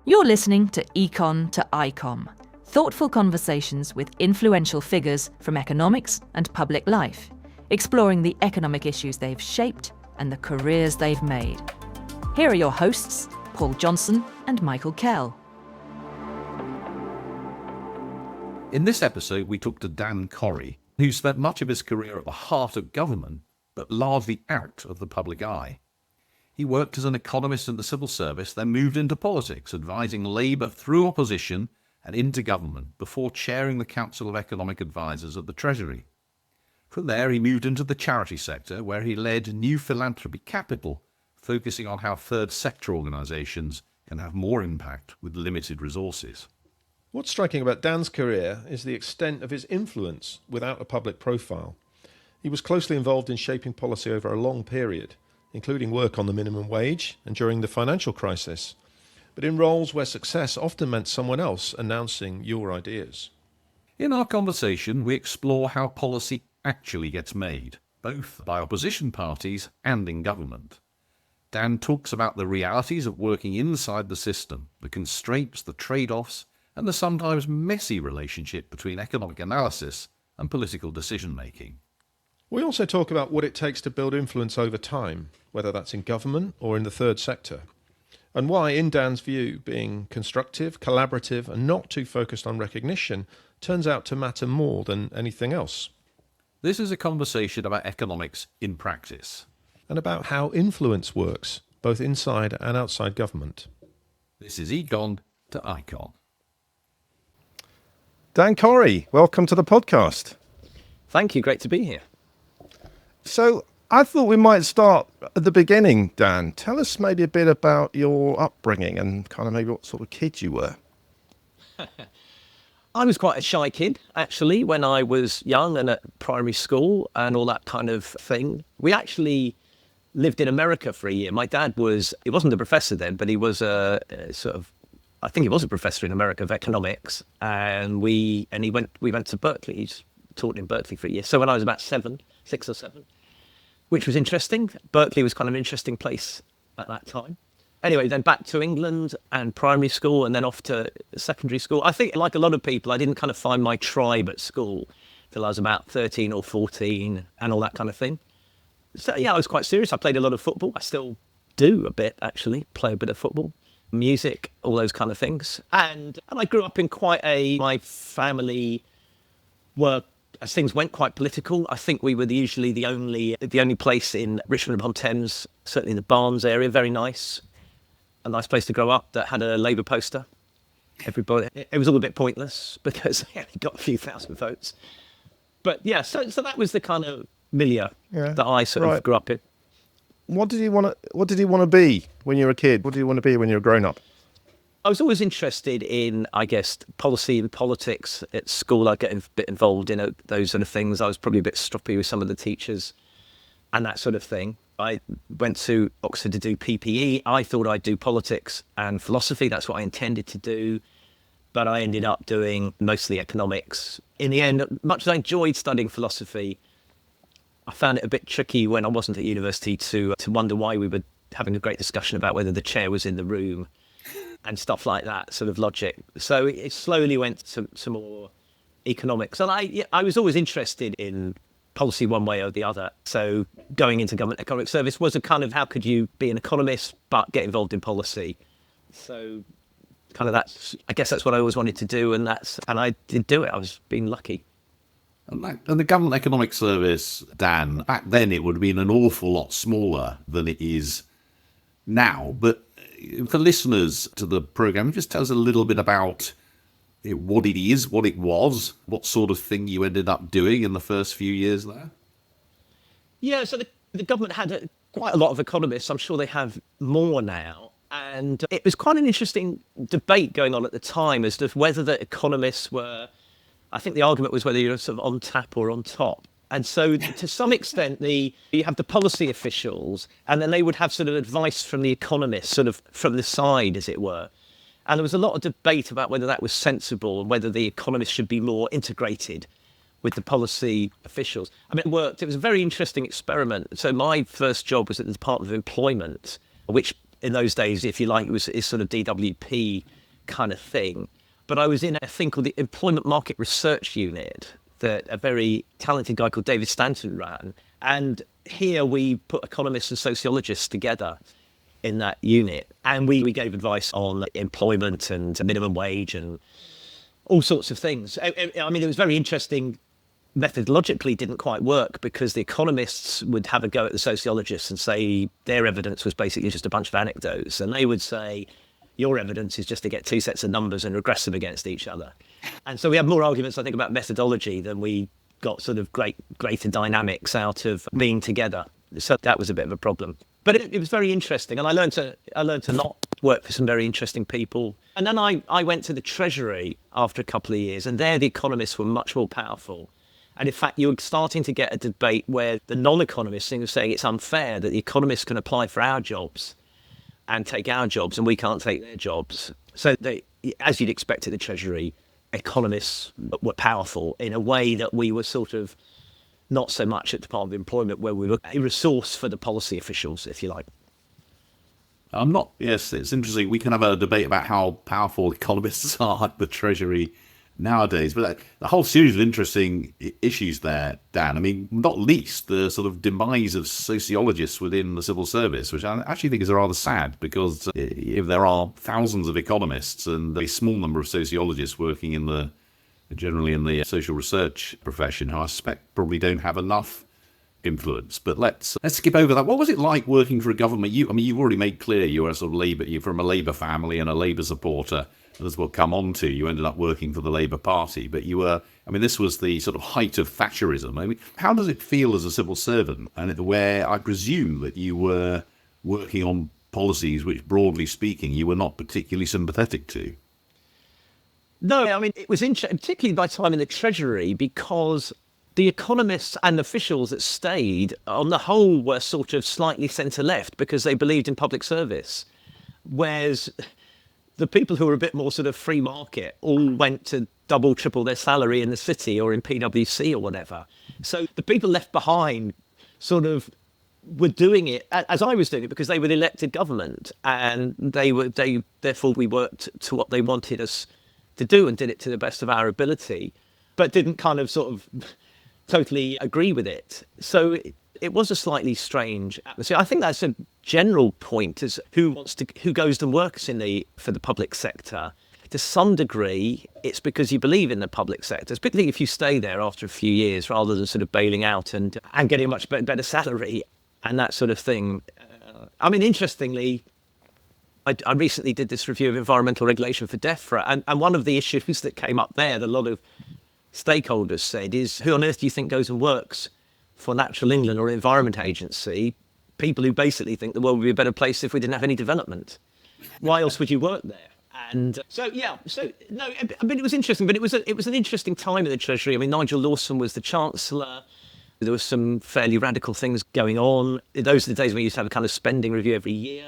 You're listening to Econ to ICOM, thoughtful conversations with influential figures from economics and public life, exploring the economic issues they've shaped and the careers they've made. Here are your hosts, Paul Johnson and Michael Kell. In this episode, we talked to Dan Corry, who spent much of his career at the heart of government, but largely out of the public eye. He worked as an economist in the civil service, then moved into politics, advising Labour through opposition and into government before chairing the Council of Economic Advisers at the Treasury. From there, he moved into the charity sector, where he led new Philanthropy Capital, focusing on how third sector organisations can have more impact with limited resources. What's striking about Dan's career is the extent of his influence without a public profile. He was closely involved in shaping policy over a long period, including work on the minimum wage and during the financial crisis, but in roles where success often meant someone else announcing your ideas. In our conversation, we explore how policy actually gets made, both by opposition parties and in government. Dan talks about the realities of working inside the system, the constraints, the trade-offs, and the sometimes messy relationship between economic analysis and political decision-making. We also talk about what it takes to build influence over time, whether that's in government or in the third sector, and why, in Dan's view, being constructive, collaborative, and not too focused on recognition turns out to matter more than anything else. This is a conversation about economics in practice. And about how influence works, both inside and outside government. This is Econ to ICON. Dan Corry, welcome to the podcast. Thank you, great to be here. So I thought we might start at the beginning, Dan. Tell us maybe a bit about your upbringing and kind of maybe what sort of kid you were. I was quite a shy kid, actually, when I was young and at primary school and all that kind of thing. We actually lived in America for a year. My dad he wasn't a professor then, but he was I think he was a professor in America of economics. And we went to Berkeley. He's taught in Berkeley for a year. So when I was about 6 or 7, which was interesting. Berkeley was kind of an interesting place at that time. Anyway, then back to England and primary school and then off to secondary school. I think, like a lot of people, I didn't kind of find my tribe at school till I was about 13 or 14 and all that kind of thing. So, yeah, I was quite serious. I played a lot of football. I still do a bit, actually, play a bit of football, music, all those kind of things. And I grew up in my family were, as things went, quite political. I think we were usually the only place in Richmond upon Thames, certainly in the Barnes area, very nice. A nice place to grow up that had a Labour poster. Everybody, it was all a bit pointless because it got a few thousand votes. But yeah, so that was the kind of milieu that I sort of grew up in. What did you want to be when you were a kid? What did you want to be when you were grown up? I was always interested in, I guess, policy and politics at school. I'd get a bit involved in those sort of things. I was probably a bit stroppy with some of the teachers and that sort of thing. I went to Oxford to do PPE. I thought I'd do politics and philosophy. That's what I intended to do. But I ended up doing mostly economics. In the end, much as I enjoyed studying philosophy, I found it a bit tricky when I wasn't at university to wonder why we were having a great discussion about whether the chair was in the room and stuff like that, sort of logic. So it slowly went to more economics. And I was always interested in policy one way or the other. So going into government economic service was a kind of, how could you be an economist but get involved in policy? So kind of I guess that's what I always wanted to do, and I did do it. I was being lucky. And the government economic service, Dan, back then it would have been an awful lot smaller than it is now. But for listeners to the programme, just tell us a little bit about what it is, what it was, what sort of thing you ended up doing in the first few years there. Yeah, so the government had quite a lot of economists. I'm sure they have more now. And it was quite an interesting debate going on at the time as to whether the economists were, I think the argument was whether you're sort of on tap or on top. And so to some extent, you have the policy officials, and then they would have sort of advice from the economists, sort of from the side, as it were. And there was a lot of debate about whether that was sensible and whether the economists should be more integrated with the policy officials. I mean, it worked. It was a very interesting experiment. So my first job was at the Department of Employment, which in those days, if you like, it's sort of DWP kind of thing. But I was in a thing called the Employment Market Research Unit that a very talented guy called David Stanton ran. And here we put economists and sociologists together in that unit. And we gave advice on employment and minimum wage and all sorts of things. I mean, it was very interesting. Methodologically didn't quite work because the economists would have a go at the sociologists and say their evidence was basically just a bunch of anecdotes. And they would say, your evidence is just to get two sets of numbers and regress them against each other. And so we had more arguments, I think, about methodology than we got sort of greater dynamics out of being together. So that was a bit of a problem. But it was very interesting. And I learned a lot, work for some very interesting people. And then I went to the Treasury after a couple of years, and there the economists were much more powerful. And in fact, you were starting to get a debate where the non-economists were saying it's unfair that the economists can apply for our jobs and take our jobs and we can't take their jobs. So as you'd expect at the Treasury, economists were powerful in a way that we were sort of not so much at the Department of Employment, where we were a resource for the policy officials, if you like. Yes, it's interesting. We can have a debate about how powerful economists are at the Treasury nowadays, but the whole series of interesting issues there, Dan. I mean, not least the sort of demise of sociologists within the civil service, which I actually think is rather sad, because if there are thousands of economists and a small number of sociologists working generally in the social research profession, who I suspect probably don't have enough influence. But let's skip over that. What was it like working for a government? You've already made clear you're from a Labour family and a Labour supporter. As we'll come on to, you ended up working for the Labour Party, but this was the sort of height of Thatcherism. I mean, how does it feel as a civil servant, and where I presume that you were working on policies which, broadly speaking, you were not particularly sympathetic to? No, I mean, it was interesting, particularly by time in the Treasury, because the economists and officials that stayed, on the whole, were sort of slightly centre-left because they believed in public service, whereas the people who were a bit more sort of free market all went to double, triple their salary in the city or in PwC or whatever. So the people left behind sort of were doing it as I was doing it because they were elected government, and therefore we worked to what they wanted us to do and did it to the best of our ability, but didn't kind of sort of totally agree with it. So it was a slightly strange atmosphere. I think that's a general point, is who goes and works for the public sector. To some degree, it's because you believe in the public sector, particularly if you stay there after a few years rather than sort of bailing out and getting a much better salary and that sort of thing. I mean, interestingly, I recently did this review of environmental regulation for DEFRA, and one of the issues that came up there that a lot of stakeholders said is, who on earth do you think goes and works for Natural England or Environment Agency? People who basically think the world would be a better place if we didn't have any development. Why else would you work there? And I mean, it was interesting, but it was an interesting time in the Treasury. I mean, Nigel Lawson was the Chancellor. There were some fairly radical things going on. Those are the days when we used to have a kind of spending review every year.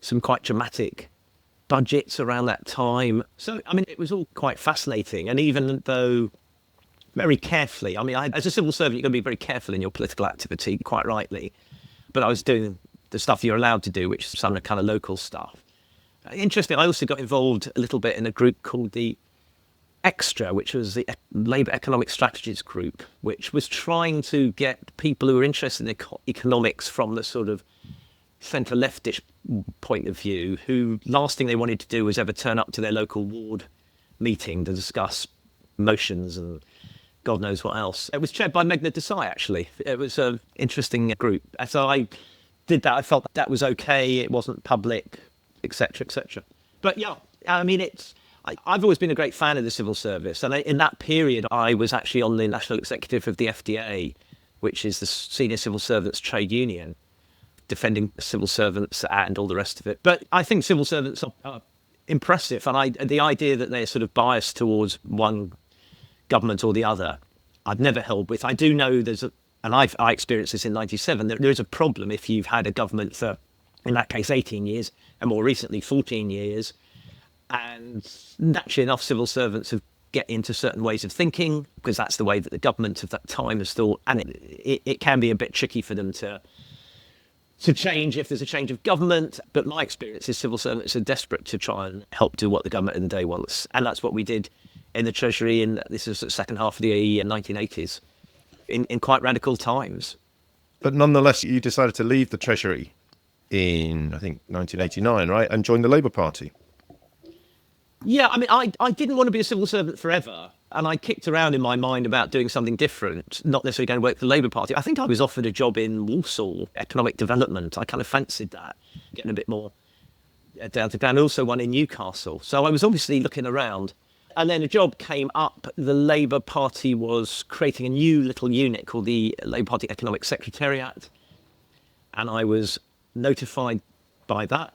Some quite dramatic budgets around that time. So, I mean, it was all quite fascinating. And even though very carefully, I mean, as a civil servant, you're going to be very careful in your political activity, quite rightly. But I was doing the stuff you're allowed to do, which is some kind of local stuff. Interesting, I also got involved a little bit in a group called the Extra, which was the Labour Economic Strategies group, which was trying to get people who were interested in economics from the sort of centre-leftish point of view, who last thing they wanted to do was ever turn up to their local ward meeting to discuss motions and God knows what else. It was chaired by Meghna Desai, actually. It was an interesting group. So I did that. I felt that was okay. It wasn't public, etc., etc. But yeah, I mean, I've always been a great fan of the civil service. And in that period, I was actually on the national executive of the FDA, which is the senior civil servants trade union, defending civil servants and all the rest of it. But I think civil servants are impressive. And the idea that they're sort of biased towards one government or the other, I've never held with. I do know I experienced this in 97, there is a problem if you've had a government for, in that case, 18 years, and more recently 14 years. And naturally enough, civil servants have get into certain ways of thinking, because that's the way that the government of that time has thought. And it can be a bit tricky for them to to change if there's a change of government. But my experience is civil servants are desperate to try and help do what the government in the day wants. And that's what we did in the Treasury, and this is the second half of the 1980s, in quite radical times. But nonetheless, you decided to leave the Treasury in, I think, 1989, right? And join the Labour Party. Yeah, I mean, I didn't want to be a civil servant forever. And I kicked around in my mind about doing something different, not necessarily going to work for the Labour Party. I think I was offered a job in Walsall, economic development. I kind of fancied that, getting a bit more down to ground. Also one in Newcastle. So I was obviously looking around. And then a job came up. The Labour Party was creating a new little unit called the Labour Party Economic Secretariat. And I was notified by that,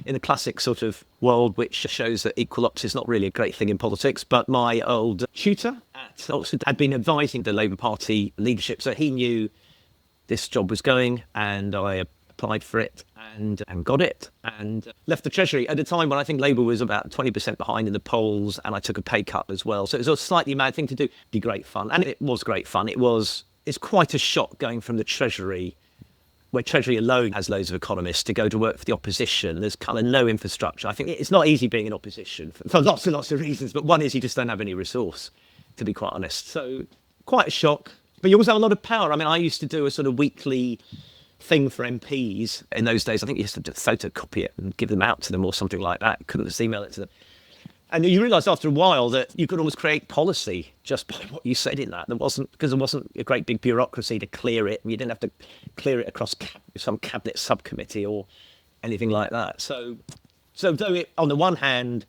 in the classic sort of world, which shows that equal ops is not really a great thing in politics. But my old tutor at Oxford had been advising the Labour Party leadership. So he knew this job was going, and I applied for it and got it, and left the Treasury at a time when I think Labour was about 20% behind in the polls, and I took a pay cut as well. So it was a slightly mad thing to do. It'd be great fun. And it was great fun. It's quite a shock going from the Treasury, where Treasury alone has loads of economists, to go to work for the opposition. There's kind of no infrastructure. I think it's not easy being in opposition for lots and lots of reasons, but one is you just don't have any resource, to be quite honest. So quite a shock. But you also have a lot of power. I mean, I used to do a sort of weekly thing for MPs in those days. I think you used to just photocopy it and give them out to them or something like that. Couldn't just email it to them. And you realise after a while that you could almost create policy just by what you said in that. Because there wasn't a great big bureaucracy to clear it. You didn't have to clear it across some cabinet subcommittee or anything like that. So though it, on the one hand,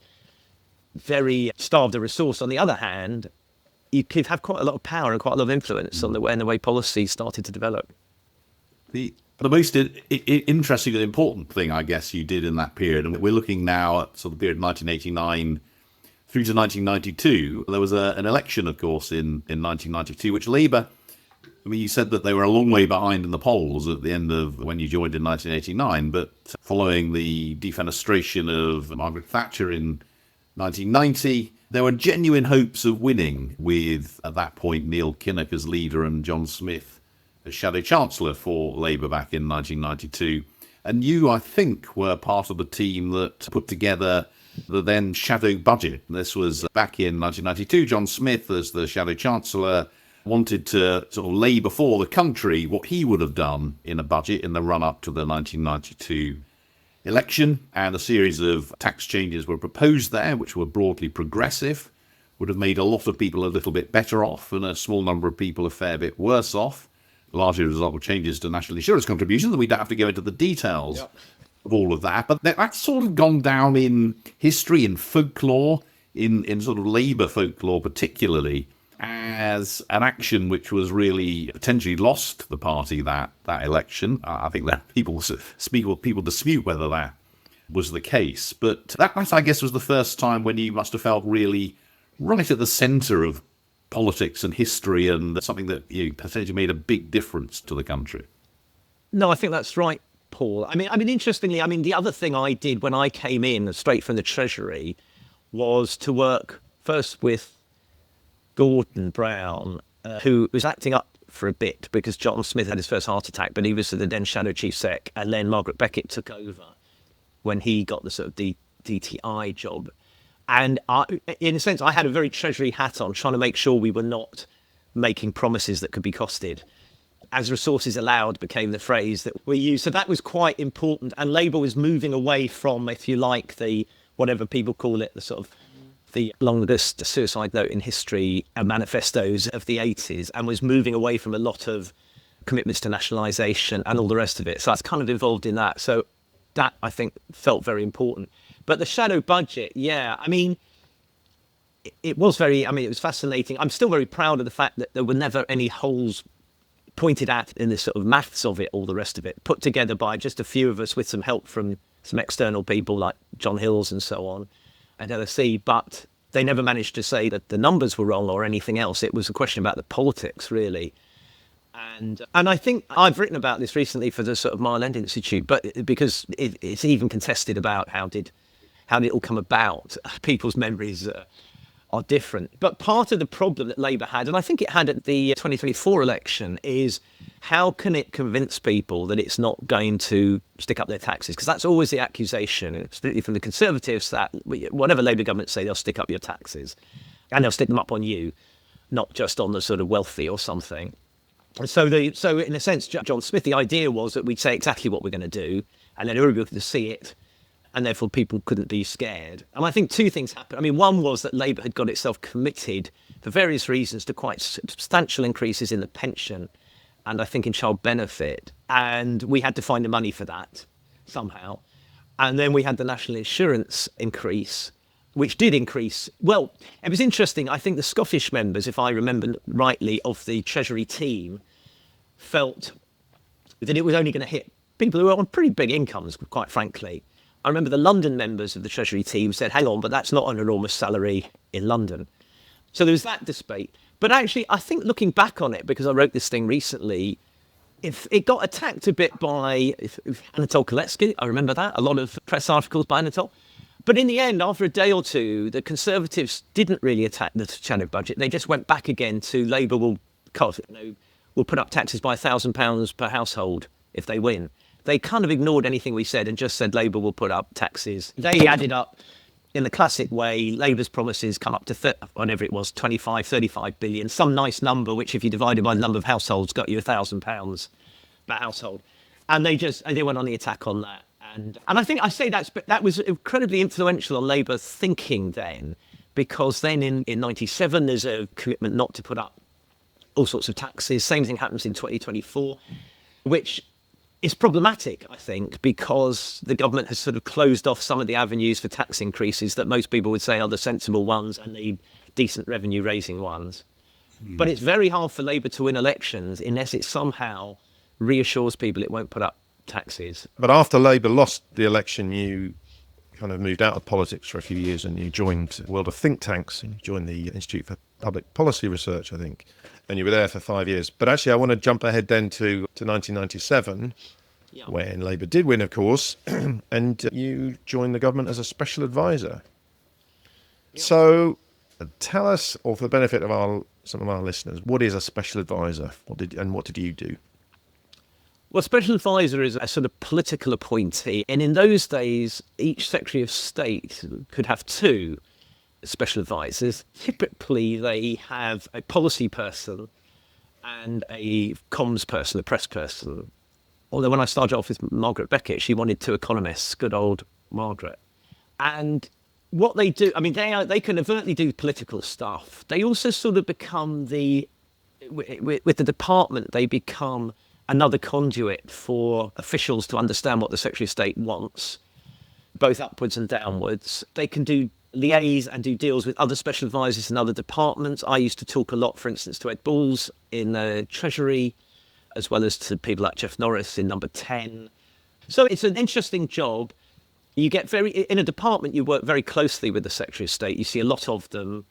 very starved of resource, on the other hand, you could have quite a lot of power and quite a lot of influence on the way policy started to develop. The most interesting and important thing, I guess, you did in that period, and we're looking now at sort of the period 1989 through to 1992. There was an election, of course, in 1992, which Labour, I mean, you said that they were a long way behind in the polls at the end of when you joined in 1989, but following the defenestration of Margaret Thatcher in 1990, there were genuine hopes of winning with, at that point, Neil Kinnock as leader and John Smith as Shadow Chancellor for Labour back in 1992. And you, I think, were part of the team that put together the then shadow budget. This was back in 1992. John Smith, as the Shadow Chancellor, wanted to sort of lay before the country what he would have done in a budget in the run-up to the 1992 election. And a series of tax changes were proposed there, which were broadly progressive, would have made a lot of people a little bit better off and a small number of people a fair bit worse off, largely as a result of changes to national insurance contributions, and we don't have to go into the details of all of that. But that's sort of gone down in history, in folklore, in sort of Labour folklore particularly, as an action which was really potentially lost the party that election. I think that people dispute whether that was the case. But that, I guess, was the first time when you must have felt really right at the centre of politics and history, and something that potentially made a big difference to the country. No, I think that's right, Paul. I mean, interestingly, the other thing I did when I came in straight from the Treasury was to work first with Gordon Brown, who was acting up for a bit because John Smith had his first heart attack, but he was the then Shadow Chief Sec, and then Margaret Beckett took over when he got the sort of DTI job. And in a sense, I had a very Treasury hat on, trying to make sure we were not making promises that could be costed. As resources allowed became the phrase that we used. So that was quite important. And Labour was moving away from, if you like, the, whatever people call it, the sort of the longest suicide note in history manifestos of the 80s, and was moving away from a lot of commitments to nationalisation and all the rest of it. So I was kind of involved in that. So that, I think, felt very important. But the shadow budget, it was fascinating. I'm still very proud of the fact that there were never any holes pointed at in the sort of maths of it, all the rest of it, put together by just a few of us with some help from some external people like John Hills and so on and LSE. But they never managed to say that the numbers were wrong or anything else. It was a question about the politics, really. And I think I've written about this recently for the sort of Mile End Institute, but because it's even contested about how did it all come about. People's memories are different. But part of the problem that Labour had, and I think it had at the 2024 election, is how can it convince people that it's not going to stick up their taxes? Because that's always the accusation, particularly from the Conservatives, that whatever Labour government say, they'll stick up your taxes. And they'll stick them up on you, not just on the sort of wealthy or something. So in a sense, John Smith, the idea was that we'd say exactly what we're going to do, and then everybody could see it, and therefore people couldn't be scared. And I think two things happened. I mean, one was that Labour had got itself committed, for various reasons, to quite substantial increases in the pension, and I think in child benefit, and we had to find the money for that somehow. And then we had the national insurance increase, which did increase. Well, it was interesting. I think the Scottish members, if I remember rightly, of the Treasury team felt that it was only going to hit people who were on pretty big incomes, quite frankly. I remember the London members of the Treasury team said, hang on, but that's not an enormous salary in London. So there was that debate. But actually, I think looking back on it, because I wrote this thing recently, if it got attacked a bit by Anatol Koletsky, I remember that, a lot of press articles by Anatol. But in the end, after a day or two, the Conservatives didn't really attack the Channel budget. They just went back again to Labour will put up taxes by £1,000 per household if they win. They kind of ignored anything we said and just said Labour will put up taxes. They added up in the classic way. Labour's promises come up to whatever it was, 25, 35 billion, some nice number, which if you divided by the number of households got you £1,000 per household. And they went on the attack on that. And I think I say that was incredibly influential on Labour thinking then, because then in 97 there's a commitment not to put up all sorts of taxes. Same thing happens in 2024, which is problematic, I think, because the government has sort of closed off some of the avenues for tax increases that most people would say are the sensible ones and the decent revenue raising ones. But it's very hard for Labour to win elections unless it somehow reassures people it won't put up taxes. But after Labour lost the election, you kind of moved out of politics for a few years and you joined the world of think tanks, and you joined the Institute for Public Policy Research, I think, and you were there for 5 years. But actually, I want to jump ahead then to 1997, when Labour did win, of course, and you joined the government as a special advisor. So tell us, or for the benefit of some of our listeners, what is a special advisor? What did you do? Well, special advisor is a sort of political appointee. And in those days, each Secretary of State could have two special advisors. Typically, they have a policy person and a comms person, a press person. Although when I started off with Margaret Beckett, she wanted two economists, good old Margaret. And what they do, I mean, they can overtly do political stuff. They also sort of become with the department, they become another conduit for officials to understand what the Secretary of State wants, both upwards and downwards. They can liaise and do deals with other special advisors in other departments. I used to talk a lot, for instance, to Ed Balls in the Treasury, as well as to people like Jeff Norris in Number 10. So it's an interesting job. You get in a department, you work very closely with the Secretary of State. You see a lot of them.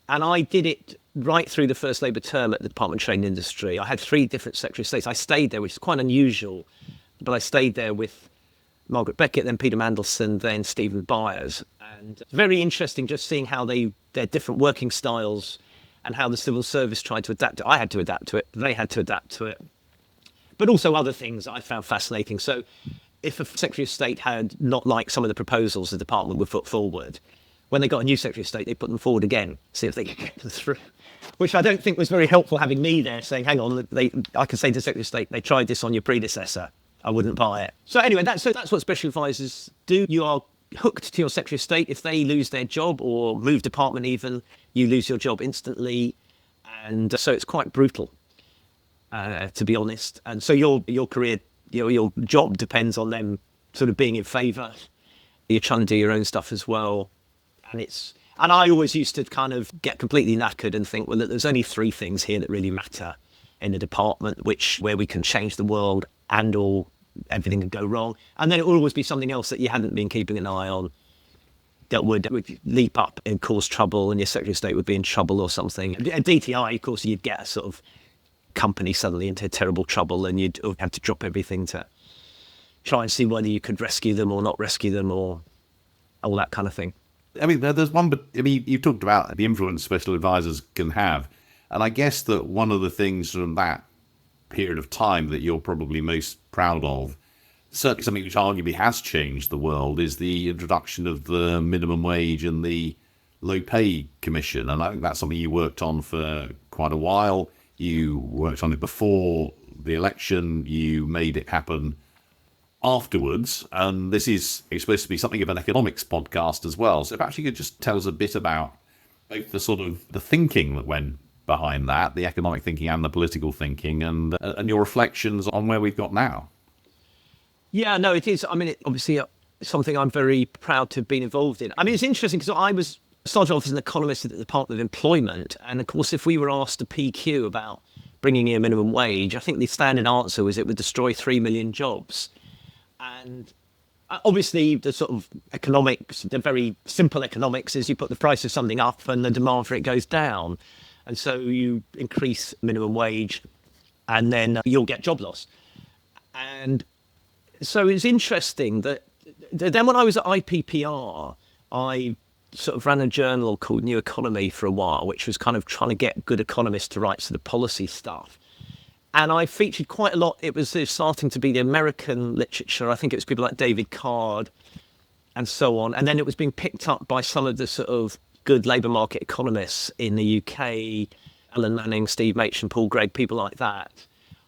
And I did it right through the first Labour term at the Department of Trade and Industry. I had 3 different Secretary of States. I stayed there, which is quite unusual, but I stayed there with Margaret Beckett, then Peter Mandelson, then Stephen Byers. And it's very interesting just seeing how their different working styles and how the civil service tried to adapt to it. I had to adapt to it. They had to adapt to it. But also other things I found fascinating. So if a Secretary of State had not liked some of the proposals the department would put forward, when they got a new Secretary of State, they put them forward again, see if they could get them through, which I don't think was very helpful, having me there saying, hang on, I can say to the Secretary of State, they tried this on your predecessor. I wouldn't buy it. So anyway, that's what special advisors do. You are hooked to your Secretary of State. If they lose their job or move department even, you lose your job instantly. And so it's quite brutal, to be honest. And so your career, your job depends on them sort of being in favour. You're trying to do your own stuff as well. And I always used to kind of get completely knackered and think, well, there's only 3 things here that really matter in the department, where we can change the world and/or everything can go wrong. And then it will always be something else that you hadn't been keeping an eye on that would leap up and cause trouble, and your Secretary of State would be in trouble or something. At DTI, of course, you'd get a sort of company suddenly into terrible trouble, and you'd have to drop everything to try and see whether you could rescue them or not rescue them or all that kind of thing. I mean, there's one, but I mean, you talked about the influence special advisors can have. And I guess that one of the things from that period of time that you're probably most proud of, certainly something which arguably has changed the world, is the introduction of the minimum wage and the low pay commission. And I think that's something you worked on for quite a while. You worked on it before the election. You made it happen afterwards. And this is supposed to be something of an economics podcast as well. So perhaps you could just tell us a bit about both the sort of the thinking that went behind that, the economic thinking and the political thinking, and your reflections on where we've got now. Yeah, no, it is. I mean, obviously something I'm very proud to have been involved in. I mean, it's interesting because I started off as an economist at the Department of Employment. And of course, if we were asked a PQ about bringing in a minimum wage, I think the standard answer was it would destroy 3 million jobs. And obviously, the sort of economics, the very simple economics is you put the price of something up and the demand for it goes down. And so you increase minimum wage and then you'll get job loss. And so it's interesting that then when I was at IPPR, I sort of ran a journal called New Economy for a while, which was kind of trying to get good economists to write sort of policy stuff. And I featured quite a lot. It was starting to be the American literature. I think it was people like David Card and so on. And then it was being picked up by some of the sort of good labour market economists in the UK, Alan Manning, Steve Machin, Paul Gregg, people like that,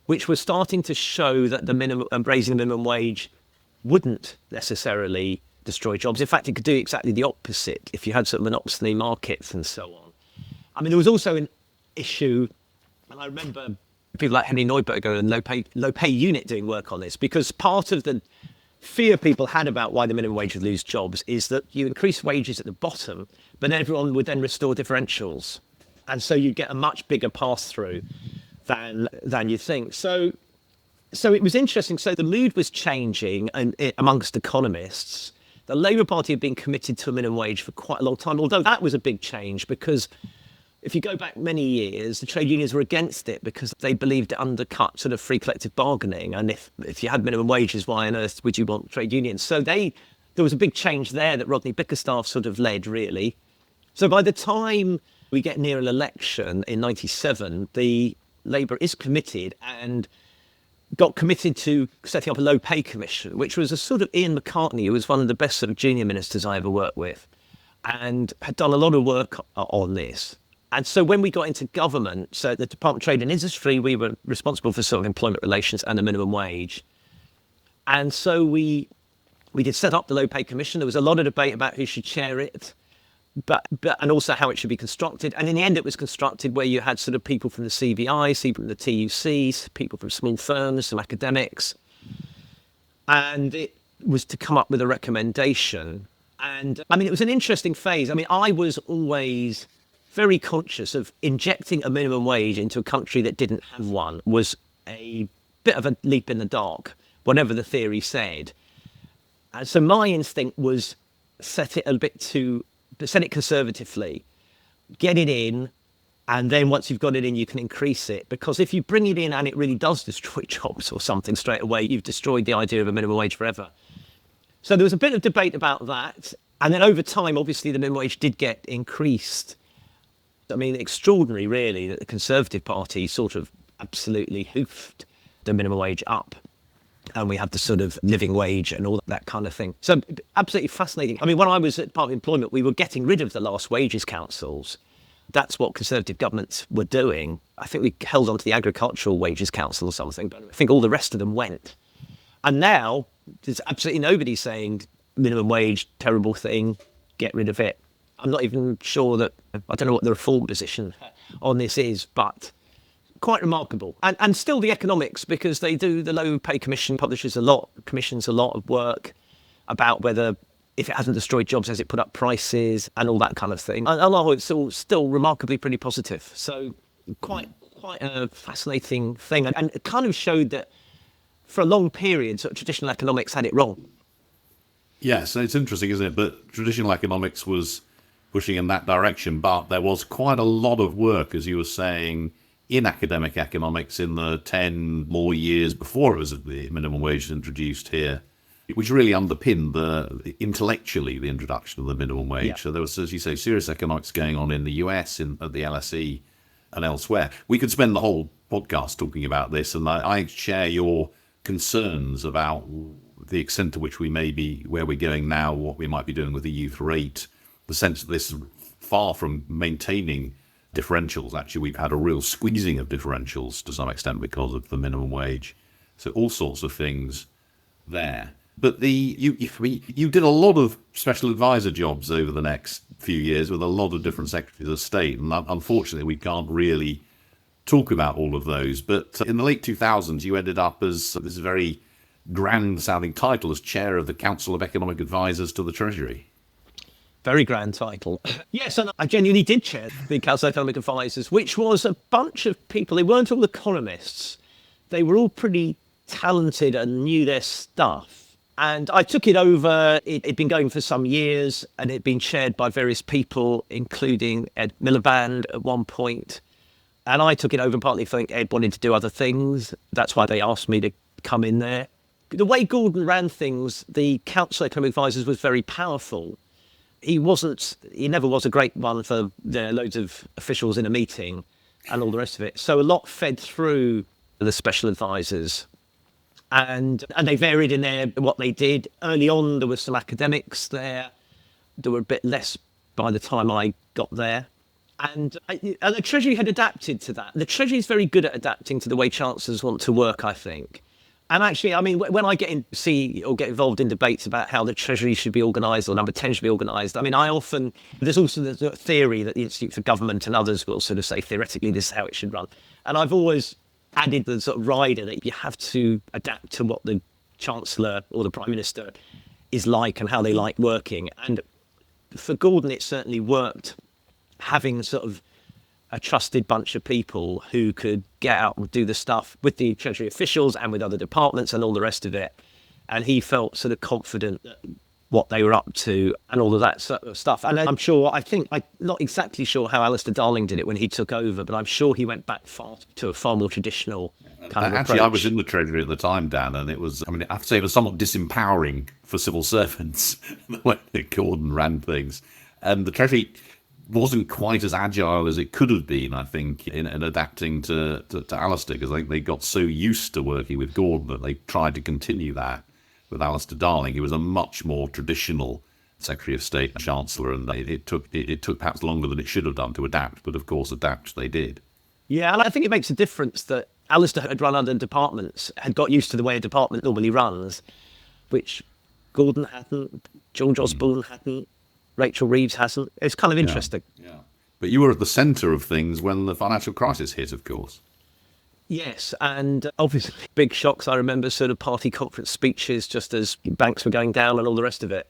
which was starting to show that the minimum raising the minimum wage wouldn't necessarily destroy jobs. In fact, it could do exactly the opposite if you had sort of monopsony markets and so on. I mean, there was also an issue, and I remember people like Henry Neuberger and low pay unit doing work on this, because part of the fear people had about why the minimum wage would lose jobs is that you increase wages at the bottom, but everyone would then restore differentials. And so you'd get a much bigger pass-through than you think. So it was interesting. So the mood was changing amongst economists. The Labour Party had been committed to a minimum wage for quite a long time, although that was a big change because if you go back many years, the trade unions were against it because they believed it undercut sort of free collective bargaining. And if you had minimum wages, why on earth would you want trade unions? So there was a big change there that Rodney Bickerstaff sort of led, really. So by the time we get near an election in 97, the Labour is committed and got committed to setting up a low pay commission, which was a sort of Ian McCartney, who was one of the best sort of junior ministers I ever worked with, and had done a lot of work on this. And so when we got into government, so the Department of Trade and Industry, we were responsible for sort of employment relations and the minimum wage. And so we did set up the low pay commission. There was a lot of debate about who should chair it, but and also how it should be constructed. And in the end, it was constructed where you had sort of people from the CVI, people from the TUCs, people from small firms, some academics. And it was to come up with a recommendation. And I mean, it was an interesting phase. I mean, I was always very conscious of injecting a minimum wage into a country that didn't have one was a bit of a leap in the dark, whatever the theory said. And so my instinct was set it conservatively, get it in, and then once you've got it in, you can increase it. Because if you bring it in and it really does destroy jobs or something straight away, you've destroyed the idea of a minimum wage forever. So there was a bit of debate about that. And then over time, obviously, the minimum wage did get increased. I mean, extraordinary, really, that the Conservative Party sort of absolutely hoofed the minimum wage up. And we had the sort of living wage and all that kind of thing. So absolutely fascinating. I mean, when I was at Department of Employment, we were getting rid of the last wages councils. That's what Conservative governments were doing. I think we held on to the Agricultural Wages Council or something, but I think all the rest of them went. And now there's absolutely nobody saying minimum wage, terrible thing, get rid of it. I'm not even sure that, I don't know what the reform position on this is, but quite remarkable. And still the economics, because they do, the Low Pay Commission commissions a lot of work about whether, if it hasn't destroyed jobs, has it put up prices and all that kind of thing. And although it's all still remarkably pretty positive. So quite a fascinating thing. And it kind of showed that for a long period, sort of traditional economics had it wrong. Yes, it's interesting, isn't it? But traditional economics was pushing in that direction, but there was quite a lot of work, as you were saying, in academic economics in the 10 more years before it was the minimum wage was introduced here, which really underpinned intellectually the introduction of the minimum wage. Yeah. So there was, as you say, serious economics going on in the US, at the LSE and elsewhere. We could spend the whole podcast talking about this, and I share your concerns about the extent to which we may be where we're going now, what we might be doing with the youth rate, the sense that this is far from maintaining differentials. Actually, we've had a real squeezing of differentials to some extent because of the minimum wage. So all sorts of things there. But you did a lot of special advisor jobs over the next few years with a lot of different secretaries of state, and unfortunately we can't really talk about all of those. But in the late 2000s, you ended up as this very grand-sounding title as chair of the Council of Economic Advisors to the Treasury. Very grand title. Yes, and I genuinely did chair the Council of Economic Advisors, which was a bunch of people. They weren't all economists. They were all pretty talented and knew their stuff. And I took it over. It'd been going for some years, and it'd been chaired by various people, including Ed Miliband at one point. And I took it over partly for Ed wanted to do other things. That's why they asked me to come in there. The way Gordon ran things, the Council of Economic Advisors was very powerful. He never was a great one for loads of officials in a meeting and all the rest of it. So a lot fed through the special advisors. And they varied in what they did. Early on, there were some academics there. There were a bit less by the time I got there. And the Treasury had adapted to that. The Treasury is very good at adapting to the way chancellors want to work, I think. And actually, I mean, when I get involved in debates about how the Treasury should be organised or number 10 should be organised, I mean, there's also the theory that the Institute for Government and others will sort of say, theoretically, this is how it should run. And I've always added the sort of rider that you have to adapt to what the Chancellor or the Prime Minister is like and how they like working. And for Gordon, it certainly worked, having sort of a trusted bunch of people who could get out and do the stuff with the Treasury officials and with other departments and all the rest of it. And he felt sort of confident that what they were up to and all of that sort of stuff. And I'm not exactly sure how Alistair Darling did it when he took over, but I'm sure he went back to a far more traditional kind of Actually, approach. I was in the Treasury at the time, Dan, and I have to say it was somewhat disempowering for civil servants the way that Gordon ran things. And the Treasury wasn't quite as agile as it could have been, I think, in adapting to Alistair, because I think they got so used to working with Gordon that they tried to continue that with Alistair Darling. He was a much more traditional Secretary of State and Chancellor, and it took perhaps longer than it should have done to adapt, but of course adapt they did. Yeah, and I think it makes a difference that Alistair had run under departments, had got used to the way a department normally runs, which Gordon hadn't, George Osborne hadn't, Rachel Reeves hasn't. It's kind of interesting. Yeah. But you were at the centre of things when the financial crisis hit, of course. Yes, and obviously big shocks. I remember sort of party conference speeches just as banks were going down and all the rest of it.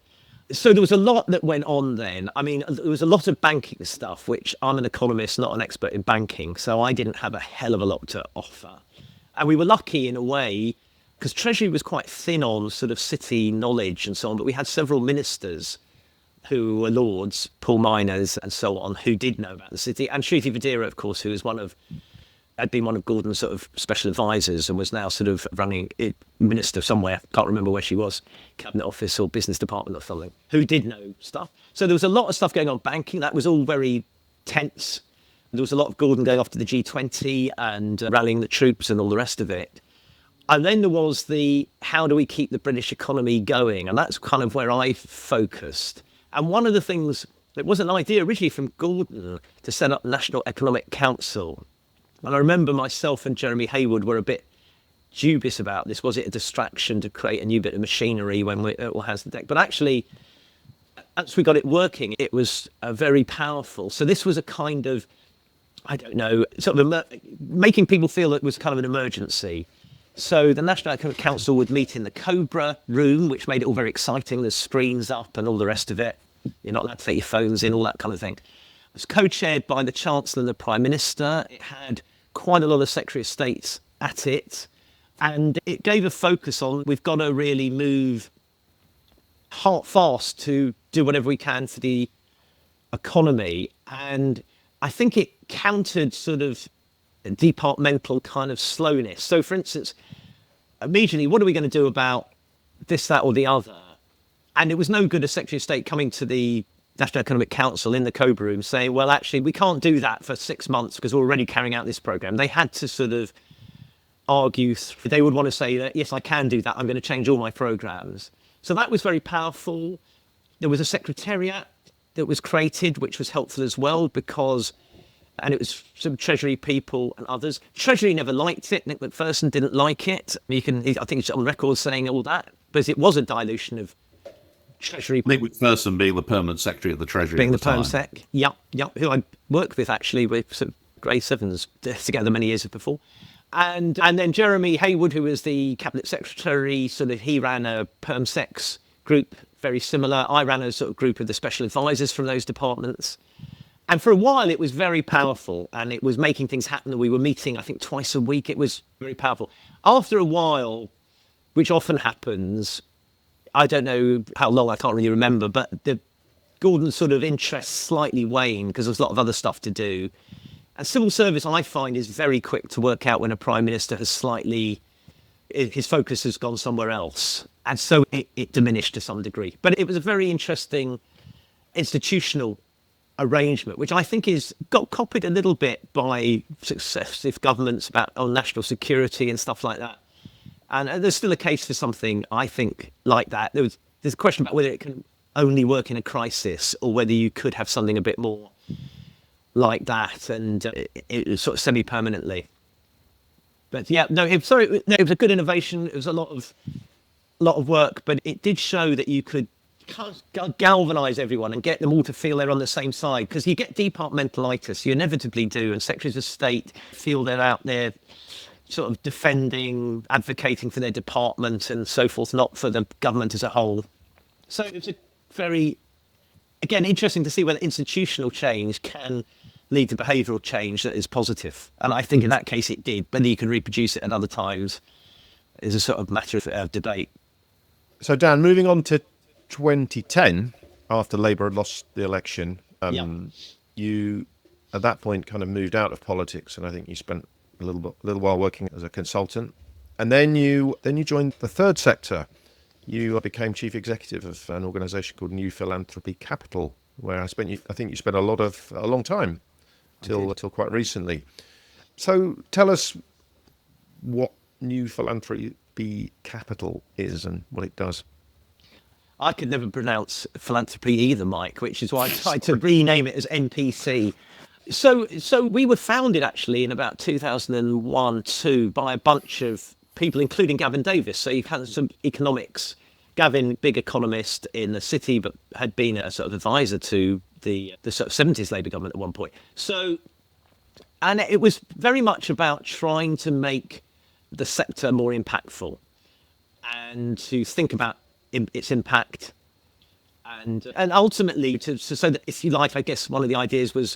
So there was a lot that went on then. I mean, there was a lot of banking stuff, which I'm an economist, not an expert in banking, so I didn't have a hell of a lot to offer. And we were lucky in a way, because Treasury was quite thin on sort of city knowledge and so on, but we had several ministers who were lords, Paul Miners and so on, who did know about the city. And Shruti Vadera, of course, who was had been one of Gordon's sort of special advisors and was now sort of running minister somewhere, can't remember where she was, cabinet office or business department or something, who did know stuff. So there was a lot of stuff going on banking. That was all very tense. There was a lot of Gordon going off to the G20 and rallying the troops and all the rest of it. And then there was how do we keep the British economy going? And that's kind of where I focused. And one of the things, it was an idea originally from Gordon to set up National Economic Council. And I remember myself and Jeremy Hayward were a bit dubious about this. Was it a distraction to create a new bit of machinery when we're all hands on deck? But actually, as we got it working, it was very powerful. So this was a kind of, I don't know, sort of making people feel it was kind of an emergency. So the National Economic Council would meet in the Cobra room, which made it all very exciting. There's screens up and all the rest of it. You're not allowed to take your phones in, all that kind of thing. It was co-chaired by the Chancellor and the Prime Minister. It had quite a lot of Secretary of States at it. And it gave a focus on, we've got to really move heart fast to do whatever we can for the economy. And I think it countered sort of departmental kind of slowness. So, for instance, immediately, what are we going to do about this, that, or the other. And it was no good a Secretary of State coming to the National Economic Council in the Cobra room saying, well, actually, we can't do that for 6 months because we're already carrying out this program. They had to sort of argue. They would want to say that, yes, I can do that. I'm going to change all my programs. So that was very powerful. There was a secretariat that was created, which was helpful as well and it was some Treasury people and others. Treasury never liked it. Nick McPherson didn't like it. I think it's on record saying all that, because it was a dilution of Treasury. Nick McPherson being the permanent secretary of the Treasury. Being the permanent sec. Yep. Who I worked with actually with sort of grade sevens together many years before. And then Jeremy Haywood, who was the cabinet secretary, he ran a perm secs group, very similar. I ran a sort of group of the special advisors from those departments. And for a while, it was very powerful, and it was making things happen. We were meeting, I think, twice a week. It was very powerful. After a while, which often happens, I don't know how long, I can't really remember, but Gordon's sort of interest slightly waned because there's a lot of other stuff to do. And civil service, I find, is very quick to work out when a prime minister has his focus has gone somewhere else. And so it diminished to some degree. But it was a very interesting institutional arrangement, which I think got copied a little bit by successive governments on national security and stuff like that. And there's still a case for something, I think, like that. There's a question about whether it can only work in a crisis or whether you could have something a bit more like that, and it was sort of semi-permanently. But yeah, it was a good innovation. It was a lot of work, but it did show that you could galvanise everyone and get them all to feel they're on the same side, because you get departmentalitis, you inevitably do, and secretaries of state feel they're out there sort of defending, advocating for their department and so forth, not for the government as a whole. So it was a very, again, interesting to see whether institutional change can lead to behavioural change that is positive. And I think in that case it did. Whether you can reproduce it at other times is a sort of matter of debate. So Dan, moving on to 2010, after Labour had lost the election, you at that point kind of moved out of politics, and I think you spent a little while working as a consultant, and then you joined the third sector. You became chief executive of an organisation called New Philanthropy Capital, where I think you spent a long time till quite recently. So tell us what New Philanthropy Capital is and what it does. I could never pronounce philanthropy either, Mike, which is why I tried to rename it as NPC. So we were founded actually in about 2001-2 by a bunch of people, including Gavin Davis. So you've had some economics. Gavin, big economist in the city, but had been a sort of advisor to the sort of 70s Labour government at one point. So, and it was very much about trying to make the sector more impactful and to think about its impact, and ultimately so that, if you like, I guess one of the ideas was,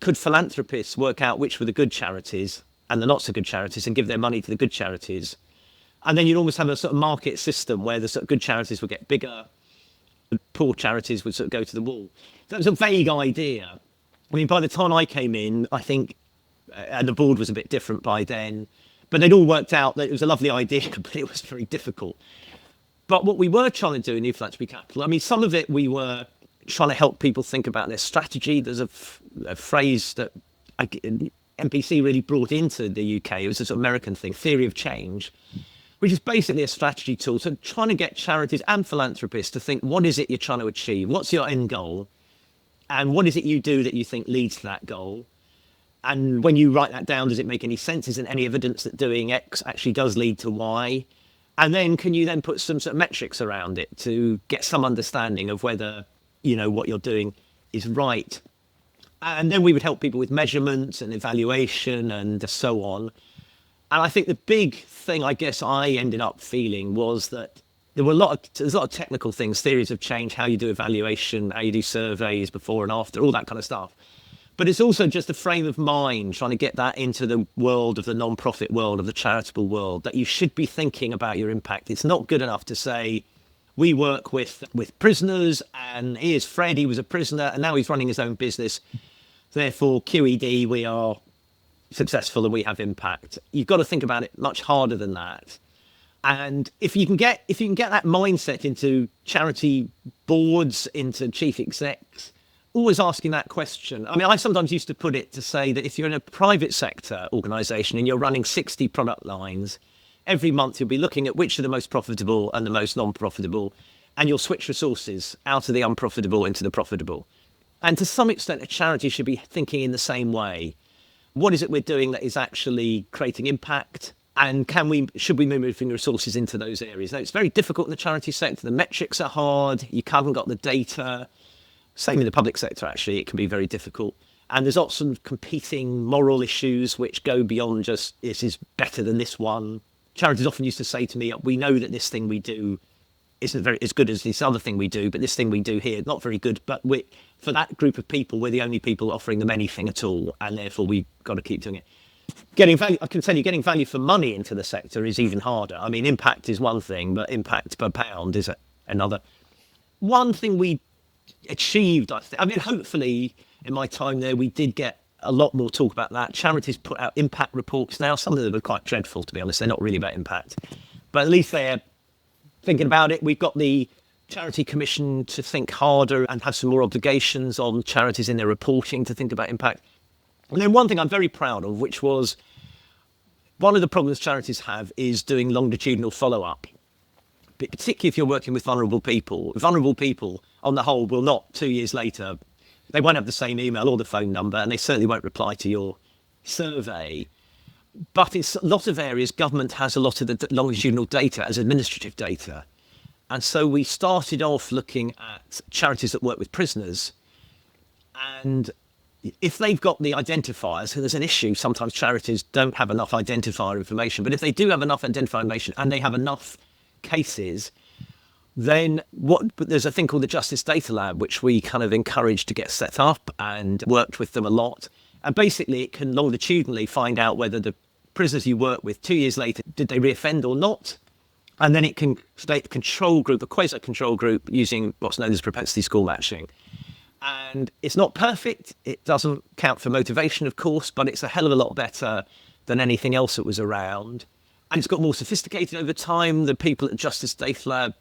could philanthropists work out which were the good charities and the not so good charities and give their money to the good charities, and then you'd almost have a sort of market system where the sort of good charities would get bigger, the poor charities would sort of go to the wall. That was a vague idea. I mean, by the time I came in, I think, and the board was a bit different by then, but they'd all worked out that it was a lovely idea, but it was very difficult. But what we were trying to do in New Philanthropy Capital, I mean, some of it we were trying to help people think about their strategy. There's a phrase that MPC really brought into the UK. It was a sort of American thing, theory of change, which is basically a strategy tool. So trying to get charities and philanthropists to think, what is it you're trying to achieve? What's your end goal? And what is it you do that you think leads to that goal? And when you write that down, does it make any sense? Is there any evidence that doing X actually does lead to Y? And then can you then put some sort of metrics around it to get some understanding of whether, what you're doing is right? And then we would help people with measurements and evaluation and so on. And I think the big thing, I guess, I ended up feeling was that there's a lot of technical things, theories of change, how you do evaluation, how you do surveys before and after, all that kind of stuff. But it's also just a frame of mind, trying to get that into the world of the non-profit world, of the charitable world, that you should be thinking about your impact. It's not good enough to say, we work with prisoners, and here's Fred, he was a prisoner, and now he's running his own business. Therefore, QED, we are successful and we have impact. You've got to think about it much harder than that. And if you can get that mindset into charity boards, into chief execs, always asking that question. I mean, I sometimes used to put it to say that if you're in a private sector organisation and you're running 60 product lines, every month you'll be looking at which are the most profitable and the most non-profitable, and you'll switch resources out of the unprofitable into the profitable. And to some extent, a charity should be thinking in the same way. What is it we're doing that is actually creating impact? And should we be moving resources into those areas? Now, it's very difficult in the charity sector. The metrics are hard. You haven't got the data. Same in the public sector, actually. It can be very difficult. And there's lots of competing moral issues which go beyond just, this is better than this one. Charities often used to say to me, we know that this thing we do isn't very as good as this other thing we do, but this thing we do here, not very good. But for that group of people, we're the only people offering them anything at all. And therefore, we've got to keep doing it. Getting value, I can tell you, getting value for money into the sector is even harder. I mean, impact is one thing, but impact per pound is another. One thing we achieved, I mean, hopefully in my time there, we did get a lot more talk about that. Charities put out impact reports now. Some of them are quite dreadful, to be honest. They're not really about impact, but at least they're thinking about it. We've got the Charity Commission to think harder and have some more obligations on charities in their reporting to think about impact. And then one thing I'm very proud of, which was one of the problems charities have, is doing longitudinal follow-up, particularly if you're working with vulnerable people. Vulnerable people, on the whole, will not 2 years later, they won't have the same email or the phone number, and they certainly won't reply to your survey. But it's a lot of areas, government has a lot of the longitudinal data as administrative data. And so we started off looking at charities that work with prisoners, and if they've got the identifiers, so there's an issue, sometimes charities don't have enough identifier information, but if they do have enough identifier information and they have enough cases, then there's a thing called the Justice Data Lab, which we kind of encouraged to get set up and worked with them a lot. And basically it can longitudinally find out whether the prisoners you work with 2 years later, did they reoffend or not? And then it can state a control group, a quasi-control group, using what's known as propensity score matching. And it's not perfect. It doesn't count for motivation, of course, but it's a hell of a lot better than anything else that was around. And it's got more sophisticated over time. The people at Justice Data Lab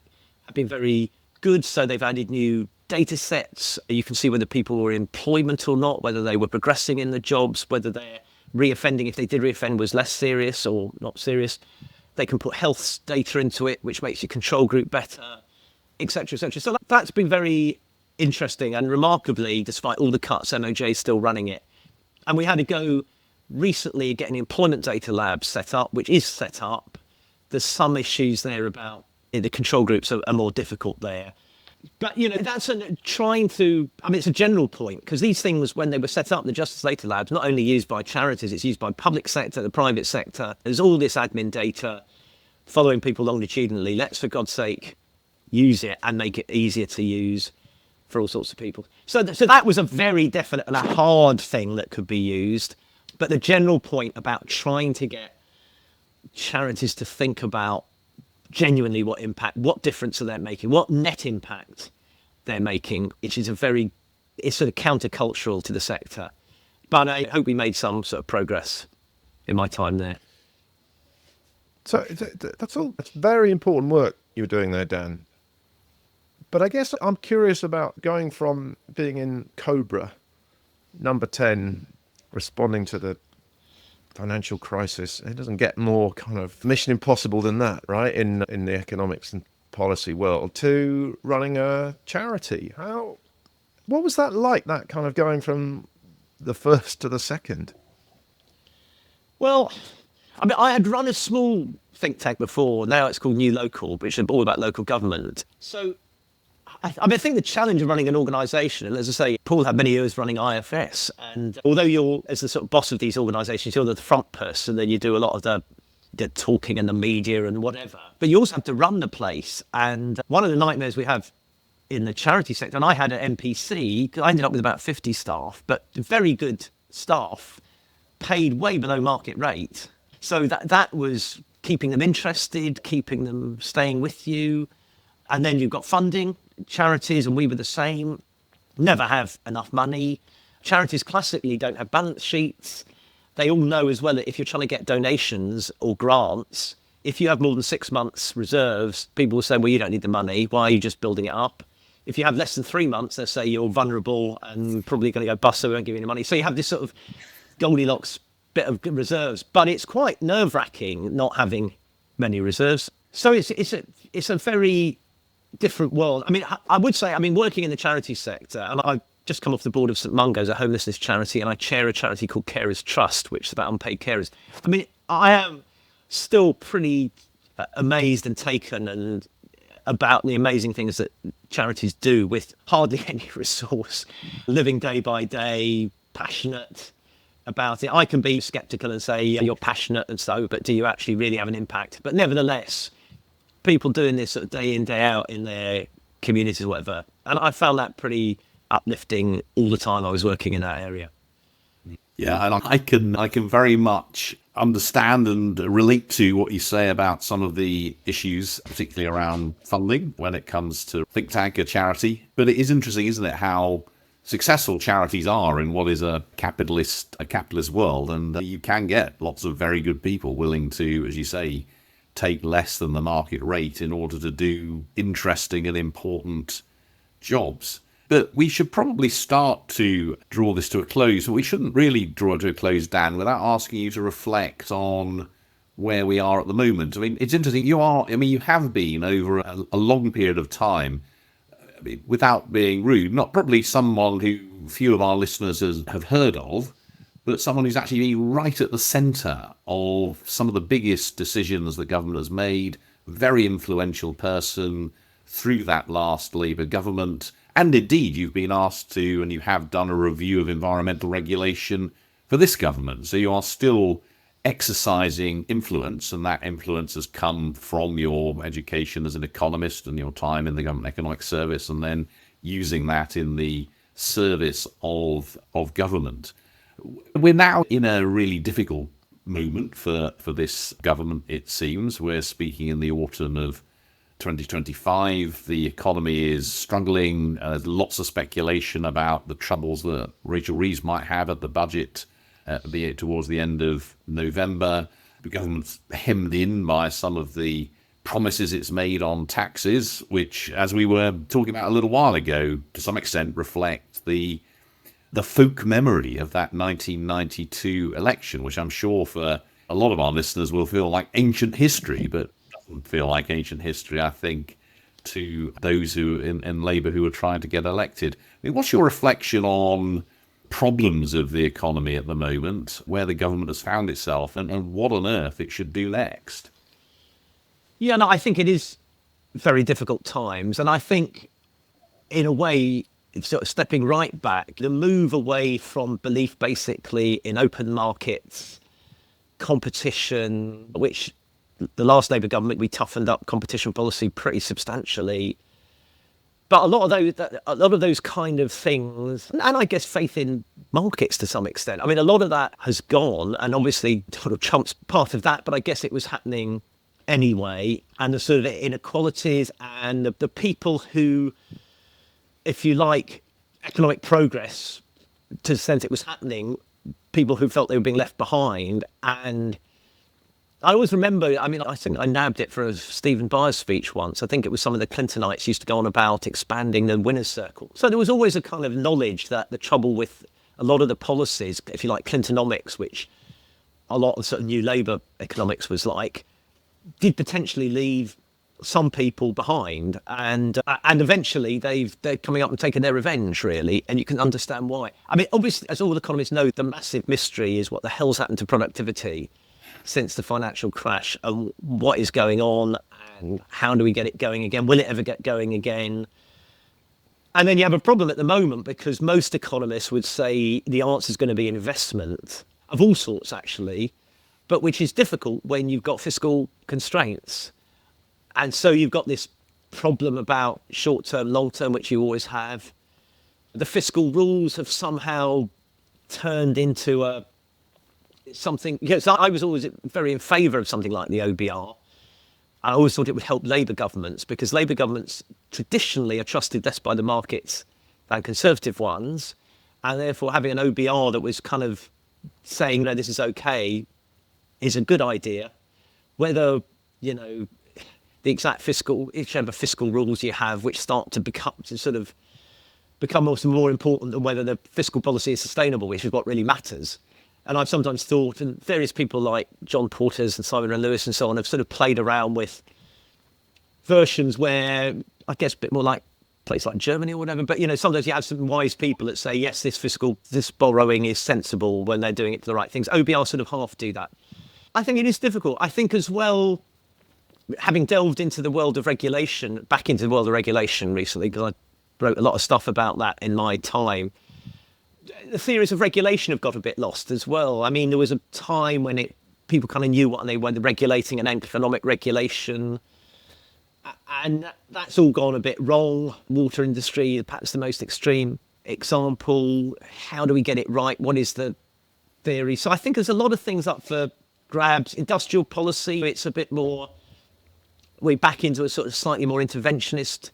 have been very good. So they've added new data sets. You can see whether people were in employment or not, whether they were progressing in the jobs, whether they're reoffending. If they did reoffend, was less serious or not serious. They can put health data into it, which makes your control group better, etc., etc. So that's been very interesting, and remarkably, despite all the cuts, MOJ is still running it. And we had to go recently get an employment data lab set up, which is set up. There's some issues there about the control groups are more difficult there. But, you know, that's it's a general point, because these things, when they were set up, the Justice Data Labs, not only used by charities, it's used by public sector, the private sector. There's all this admin data following people longitudinally. Let's, for God's sake, use it and make it easier to use for all sorts of people. So that was a very definite and a hard thing that could be used. But the general point about trying to get charities to think about genuinely what difference are they making, what net impact they're making, which is it's sort of countercultural to the sector. But I hope we made some sort of progress in my time there. So that's very important work you're doing there, Dan. But I guess I'm curious about going from being in Cobra, number 10, responding to the financial crisis. It doesn't get more kind of mission impossible than that, right? In the economics and policy world, to running a charity. What was that like, that kind of going from the first to the second? Well, I mean, I had run a small think tank before. Now it's called New Local, which is all about local government. So I think the challenge of running an organisation, and as I say, Paul had many years running IFS, and although you're, as the sort of boss of these organisations, you're the front person, then you do a lot of the talking and the media and whatever, but you also have to run the place. And one of the nightmares we have in the charity sector, and I had an MPC, I ended up with about 50 staff, but very good staff, paid way below market rate. So that was keeping them interested, keeping them staying with you. And then you've got funding, charities, and we were the same, never have enough money. Charities classically don't have balance sheets. They all know as well that if you're trying to get donations or grants, if you have more than 6 months reserves, people will say, well, you don't need the money. Why are you just building it up? If you have less than 3 months, they'll say you're vulnerable and probably going to go bust, so we won't give you any money. So you have this sort of Goldilocks bit of reserves, but it's quite nerve-wracking not having many reserves. So it's a very different world. I mean, I would say, working in the charity sector, and I've just come off the board of St Mungo's, a homelessness charity, and I chair a charity called Carers Trust, which is about unpaid carers. I mean, I am still pretty amazed and taken and about the amazing things that charities do with hardly any resource, living day by day, passionate about it. I can be sceptical and say, yeah, you're passionate and so, but do you actually really have an impact? But nevertheless, people doing this sort of day in, day out in their communities or whatever. And I found that pretty uplifting all the time I was working in that area. Yeah, and I can very much understand and relate to what you say about some of the issues, particularly around funding when it comes to think tank or charity. But it is interesting, isn't it, how successful charities are in what is a capitalist world, and you can get lots of very good people willing to, as you say, take less than the market rate in order to do interesting and important jobs. But we should probably start to draw this to a close. But we shouldn't really draw it to a close, Dan, without asking you to reflect on where we are at the moment. I mean, it's interesting. You have been over a long period of time, without being rude, not probably someone who few of our listeners have heard of, but someone who's actually been right at the centre of some of the biggest decisions the government has made, very influential person through that last Labour government. And indeed, you've been asked to, and you have done a review of environmental regulation for this government. So you are still exercising influence, and that influence has come from your education as an economist and your time in the Government Economic Service, and then using that in the service of government. We're now in a really difficult moment for this government, it seems. We're speaking in the autumn of 2025. The economy is struggling. There's lots of speculation about the troubles that Rachel Reeves might have at the budget towards the end of November. The government's hemmed in by some of the promises it's made on taxes, which, as we were talking about a little while ago, to some extent reflect the folk memory of that 1992 election, which I'm sure for a lot of our listeners will feel like ancient history, but doesn't feel like ancient history, I think, to those who in Labour who are trying to get elected. I mean, what's your reflection on problems of the economy at the moment, where the government has found itself, and what on earth it should do next? Yeah, no, I think it is very difficult times. And I think, in a way, it's sort of stepping right back, the move away from belief basically in open markets, competition, which the last Labour government, we toughened up competition policy pretty substantially. But a lot of those kind of things, and I guess faith in markets to some extent. I mean, a lot of that has gone, and obviously Donald Trump's part of that, but I guess it was happening anyway. And the sort of inequalities and the people who, if you like, economic progress, to the sense it was happening, people who felt they were being left behind. And I always remember, I think I nabbed it for a Stephen Byers speech once. I think it was some of the Clintonites used to go on about expanding the winner's circle. So there was always a kind of knowledge that the trouble with a lot of the policies, if you like, Clintonomics, which a lot of sort of new Labour economics was like, did potentially leave some people behind, and eventually they're coming up and taking their revenge, really, and you can understand why. I mean, obviously, as all economists know, the massive mystery is what the hell's happened to productivity since the financial crash, and what is going on, and how do we get it going again? Will it ever get going again? And then you have a problem at the moment, because most economists would say the answer is going to be investment of all sorts, actually, but which is difficult when you've got fiscal constraints. And so you've got this problem about short-term, long-term, which you always have. The fiscal rules have somehow turned into something. Yes, I was always very in favour of something like the OBR. I always thought it would help Labour governments, because Labour governments traditionally are trusted less by the markets than Conservative ones, and therefore having an OBR that was kind of saying, no, this is okay, is a good idea. Whether the exact whichever fiscal rules you have, which start to become also more important than whether the fiscal policy is sustainable, which is what really matters. And I've sometimes thought, and various people like John Porters and Simon and Lewis and so on have sort of played around with versions where, I guess, a bit more like a place like Germany or whatever. But, sometimes you have some wise people that say, yes, this borrowing is sensible when they're doing it for the right things. OBR sort of half do that. I think it is difficult. I think as well, having delved into the world of regulation, back into the world of regulation recently, because I wrote a lot of stuff about that in my time, the theories of regulation have got a bit lost as well. I mean, there was a time when people kind of knew what they were regulating, and economic regulation, and that's all gone a bit wrong. Water industry, perhaps the most extreme example. How do we get it right? What is the theory? So I think there's a lot of things up for grabs. Industrial policy, it's a bit more, we're back into a sort of slightly more interventionist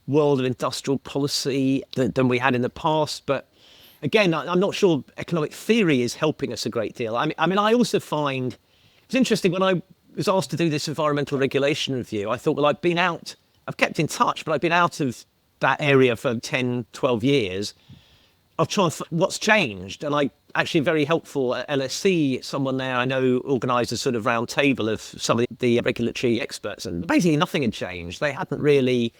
world of industrial policy than we had in the past. But again, I'm not sure economic theory is helping us a great deal. I mean, I also find it's interesting when I was asked to do this environmental regulation review, I thought, well, I've kept in touch, but I've been out of that area for 10, 12 years of trying to what's changed. And I actually very helpful at LSE, someone there I know organised a sort of round table of some of the regulatory experts, and basically nothing had changed. They hadn't really.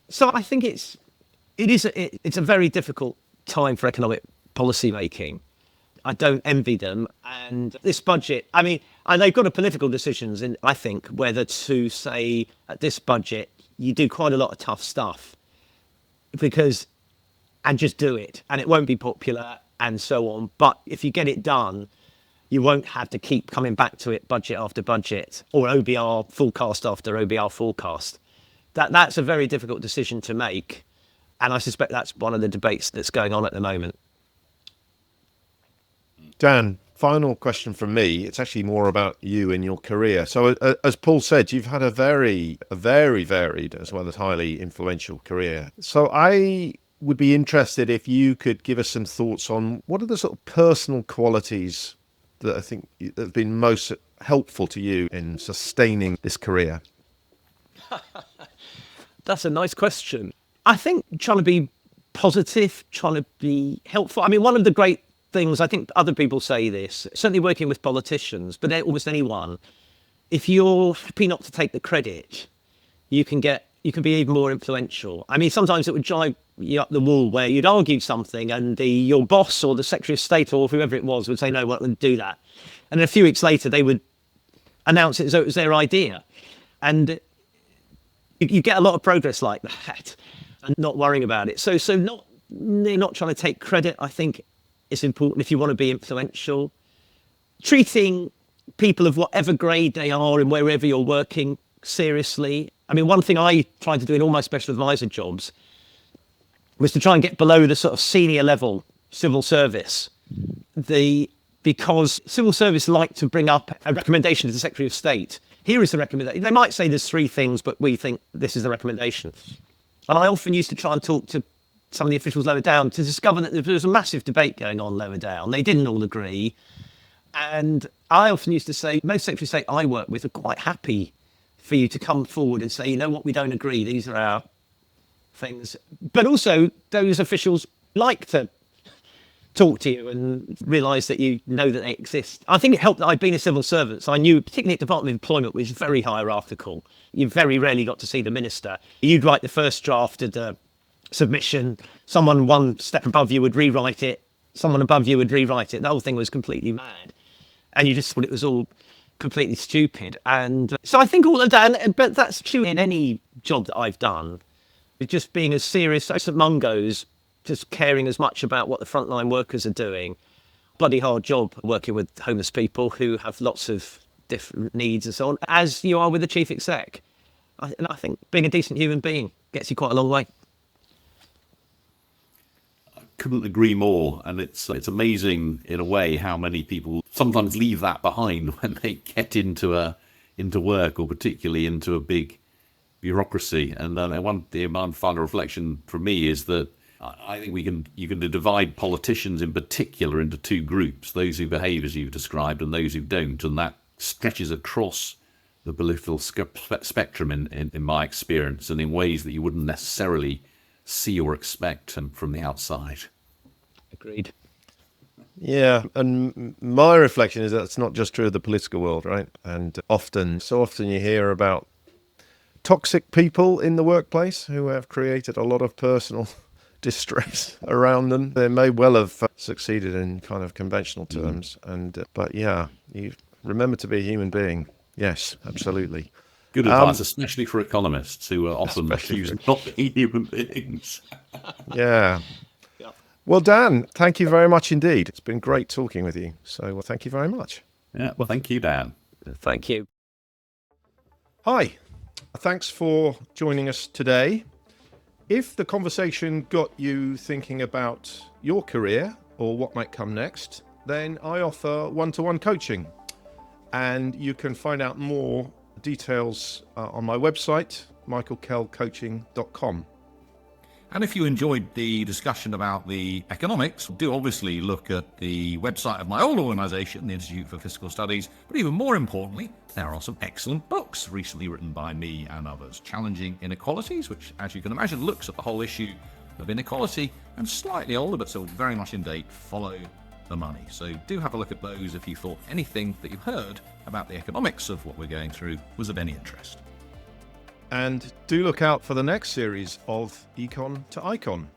So I think it's a very difficult time for economic policy making. I don't envy them. And this budget, I mean, and they've got a political decisions in, I think, whether to say at this budget, you do quite a lot of tough stuff and just do it. And it won't be popular and so on. But if you get it done, you won't have to keep coming back to it budget after budget or OBR forecast after OBR forecast. That's a very difficult decision to make. And I suspect that's one of the debates that's going on at the moment. Dan, final question from me. It's actually more about you and your career. So as Paul said, you've had a very varied as well as highly influential career. So I would be interested if you could give us some thoughts on what are the sort of personal qualities that I think have been most helpful to you in sustaining this career. That's a nice question. I think trying to be positive, trying to be helpful. I mean, one of the great things, I think other people say this, certainly working with politicians, but almost anyone, if you're happy not to take the credit, you can be even more influential. I mean, sometimes it would drive you up the wall where you'd argue something and your boss or the Secretary of State or whoever it was would say, no, we're not going to do that. And then a few weeks later, they would announce it as though it was their idea. And you get a lot of progress like that and not worrying about it. So not trying to take credit, I think, is important if you want to be influential. Treating people of whatever grade they are and wherever you're working seriously. I mean, one thing I tried to do in all my special advisor jobs was to try and get below the sort of senior level civil service. Because civil service like to bring up a recommendation to the Secretary of State. Here is the recommendation. They might say there's 3 things, but we think this is the recommendation. And I often used to try and talk to some of the officials lower down to discover that there was a massive debate going on lower down. They didn't all agree. And I often used to say, most Secretary of State I work with are quite happy for you to come forward and say, you know what, we don't agree. These are our things. But also those officials like to talk to you and realise that you know that they exist. I think it helped that I'd been a civil servant, so I knew, particularly at Department of Employment, which is very hierarchical. You very rarely got to see the minister. You'd write the first draft of the submission. Someone one step above you would rewrite it. Someone above you would rewrite it. The whole thing was completely mad. And you just thought it was all completely stupid. And so I think all of that, but that's true in any job that I've done, just being as serious as St Mungo's, just caring as much about what the frontline workers are doing. Bloody hard job working with homeless people who have lots of different needs and so on, as you are with the chief exec. And I think being a decent human being gets you quite a long way. I couldn't agree more. And it's amazing in a way how many people sometimes leave that behind when they get into work, or particularly into a big bureaucracy. And one final reflection from me is that I think you can divide politicians in particular into 2 groups, those who behave as you've described and those who don't, and that stretches across the political spectrum in my experience, and in ways that you wouldn't necessarily see or expect from the outside. Agreed. Yeah, and my reflection is that it's not just true of the political world, right? And so often you hear about toxic people in the workplace who have created a lot of personal distress around them. They may well have succeeded in kind of conventional terms, but yeah, you remember to be a human being. Yes, absolutely. Good advice, especially for economists who are often accused of not being human beings. Yeah. Well, Dan, thank you very much indeed. It's been great talking with you. So thank you very much. Yeah, well, thank you, Dan. Thank you. Hi, thanks for joining us today. If the conversation got you thinking about your career or what might come next, then I offer one-to-one coaching. And you can find out more details on my website, michaelkellcoaching.com. And if you enjoyed the discussion about the economics, do obviously look at the website of my old organisation, the Institute for Fiscal Studies. But even more importantly, there are some excellent books recently written by me and others. Challenging Inequalities, which, as you can imagine, looks at the whole issue of inequality, and slightly older, but still very much in date, Follow the Money. So do have a look at those if you thought anything that you heard about the economics of what we're going through was of any interest. And do look out for the next series of Econ to Icon.